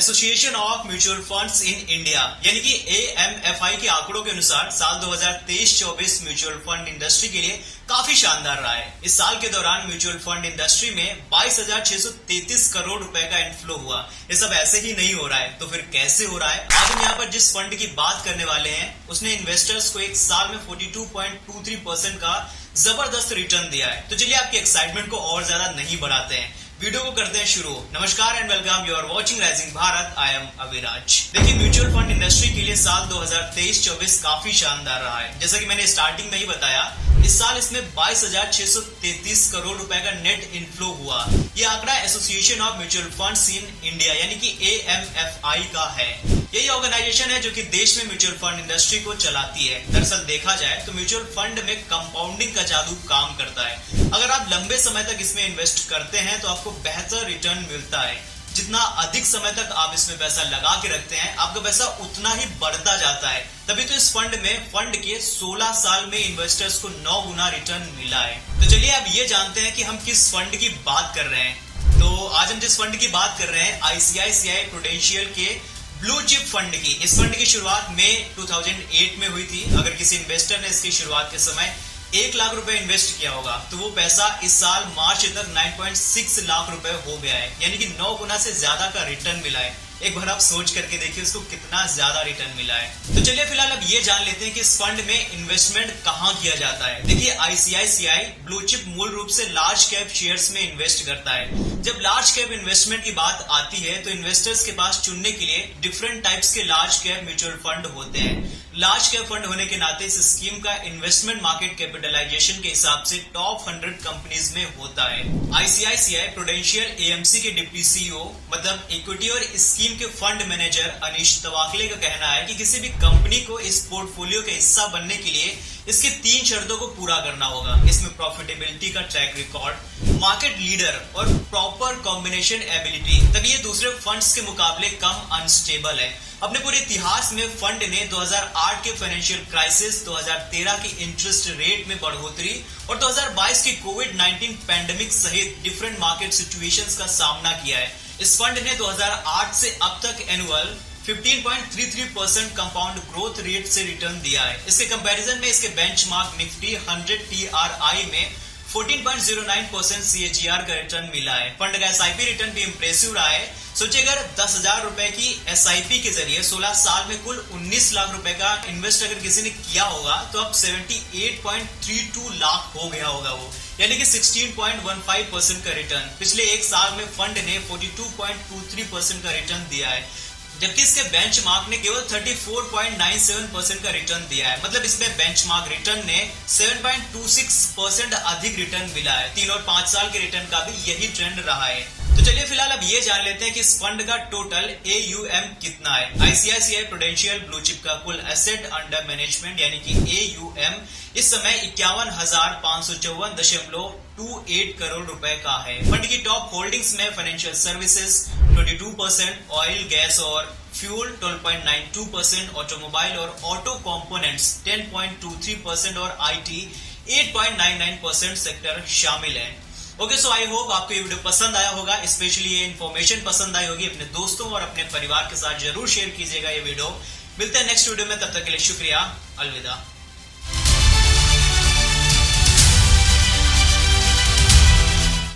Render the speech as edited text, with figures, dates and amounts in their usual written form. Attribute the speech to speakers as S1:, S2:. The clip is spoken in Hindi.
S1: Association of mutual funds in India यानी कि AMFI के आंकड़ों के अनुसार साल 2023-24 म्यूचुअल फंड इंडस्ट्री के लिए काफी शानदार रहा है। इस साल के दौरान म्यूचुअल फंड इंडस्ट्री में 22,633 करोड़ रुपए का इनफ्लो हुआ। ये सब ऐसे ही नहीं हो रहा है, तो फिर कैसे हो रहा है? आज हम यहाँ पर जिस फंड की बात करने वाले हैं उसने इन्वेस्टर्स को एक साल में 42.23% का जबरदस्त रिटर्न दिया है। तो चलिए आपकी एक्साइटमेंट को और ज्यादा नहीं बढ़ाते हैं, वीडियो को करते हैं शुरू। नमस्कार and welcome, you are watching rising Bharat, I am Aviraj. देखिए, म्यूचुअल फंड इंडस्ट्री के लिए साल 2023-24 काफी शानदार रहा है। जैसा कि मैंने स्टार्टिंग में ही बताया, इस साल इसमें 22,633 करोड़ रुपए का नेट इनफ्लो हुआ। ये आंकड़ा association of mutual funds in India यानी कि AMFI का है। यही ऑर्गेनाइजेशन है जो कि देश में म्यूचुअल फंड इंडस्ट्री को चलाती है। दरअसल देखा जाए तो म्यूचुअल फंड में कंपाउंडिंग का जादू काम करता है। अगर आप लंबे समय तक इसमें इन्वेस्ट करते हैं तो आपको बेहतर रिटर्न मिलता है। जितना अधिक समय तक आप इसमें पैसा लगा के रखते हैं, आपका पैसा उतना ही बढ़ता जाता है। तभी तो इस फंड के 16 साल में इन्वेस्टर्स को 9 गुना रिटर्न मिला है। तो चलिए अब ये जानते हैं कि हम किस फंड की बात कर रहे हैं। तो आज हम जिस फंड की बात कर रहे हैं, ICICI प्रूडेंशियल के ब्लू चिप फंड की। इस फंड की शुरुआत मई 2008 में हुई थी। अगर किसी इन्वेस्टर ने इसकी शुरुआत के समय 1 लाख रुपए इन्वेस्ट किया होगा तो वो पैसा इस साल मार्च तक 9.6 लाख रुपए हो गया है, यानी कि 9 गुना से ज्यादा का रिटर्न मिला है। एक बार आप सोच करके देखिए उसको कितना ज्यादा रिटर्न मिला है। तो चलिए फिलहाल अब ये जान लेते हैं कि इस फंड में इन्वेस्टमेंट कहाँ किया जाता है। देखिए, ICICI ब्लू चिप मूल रूप से लार्ज कैप शेयर्स में इन्वेस्ट करता है। जब लार्ज कैप इन्वेस्टमेंट की बात आती है तो इन्वेस्टर्स के पास चुनने के लिए डिफरेंट टाइप्स के लार्ज कैप म्यूचुअल फंड होते हैं। लार्ज कैप फंड होने के नाते इस स्कीम का इन्वेस्टमेंट मार्केट कैपिटलाइजेशन के हिसाब से टॉप 100 कंपनीज में होता है। ICICI प्रूडेंशियल AMC के डिप्टी CEO मतलब इक्विटी और स्कीम के फंड मैनेजर अनीश तवाकले का कहना है कि किसी भी कंपनी को इस पोर्टफोलियो का हिस्सा बनने के लिए इसके 3 शर्तों को पूरा करना होगा। इसमें प्रॉफिटेबिलिटी का ट्रैक रिकॉर्ड, मार्केट लीडर और प्रॉपर कॉम्बिनेशन एबिलिटी। तभी ये दूसरे फंड्स के मुकाबले कम अनस्टेबल है। अपने पूरे इतिहास में फंड ने 2008 के फाइनेंशियल क्राइसिस, 2013 की इंटरेस्ट रेट में बढ़ोतरी और 2022 की कोविड-19 पैंडेमिक सहित डिफरेंट मार्केट सिचुएशंस का सामना किया है। इस फंड ने 2008 से अब तक एनुअल 15.33% कंपाउंड ग्रोथ रेट से रिटर्न दिया है। इसके कंपैरिजन में इसके बेंचमार्क निफ्टी 100 TRI में 14.09% CAGR का रिटर्न मिला है। फंड का SIP रिटर्न भी इंप्रेसिव रहा है। सोचिए, अगर 10,000 रुपए की SIP के जरिए 16 साल में कुल 19 लाख रुपए का इन्वेस्ट अगर किसी ने किया होगा तो अब 78.32 लाख हो गया होगा वो, यानी कि 16.15% का रिटर्न। पिछले एक साल में फंड ने 42.23% का रिटर्न दिया है, जबकि इसके बेंचमार्क ने केवल 34.97% का रिटर्न दिया है। मतलब इसमें बेंचमार्क रिटर्न ने 7.26% अधिक रिटर्न मिला है। 3 और 5 साल के रिटर्न का भी यही ट्रेंड रहा है। तो चलिए फिलहाल अब ये जान लेते हैं कि इस फंड का टोटल AUM कितना है। ICICI प्रूडेंशियल ब्लू चिप का कुल एसेट अंडर मैनेजमेंट यानी कि AUM इस समय 51,554.28 करोड़ रुपए का है। फंड की टॉप होल्डिंग्स में फाइनेंशियल सर्विसेज 22%, ऑयल गैस और फ्यूल 12.92%, ऑटोमोबाइल और ऑटो कंपोनेंट्स 10.23% और IT 8.99% सेक्टर शामिल है। ओके, सो आई होप आपको ये वीडियो पसंद आया होगा, स्पेशली ये इन्फॉर्मेशन पसंद आई होगी। अपने दोस्तों और अपने परिवार के साथ जरूर शेयर कीजिएगा ये वीडियो। मिलते हैं नेक्स्ट वीडियो में, तब तक के लिए शुक्रिया, अलविदा।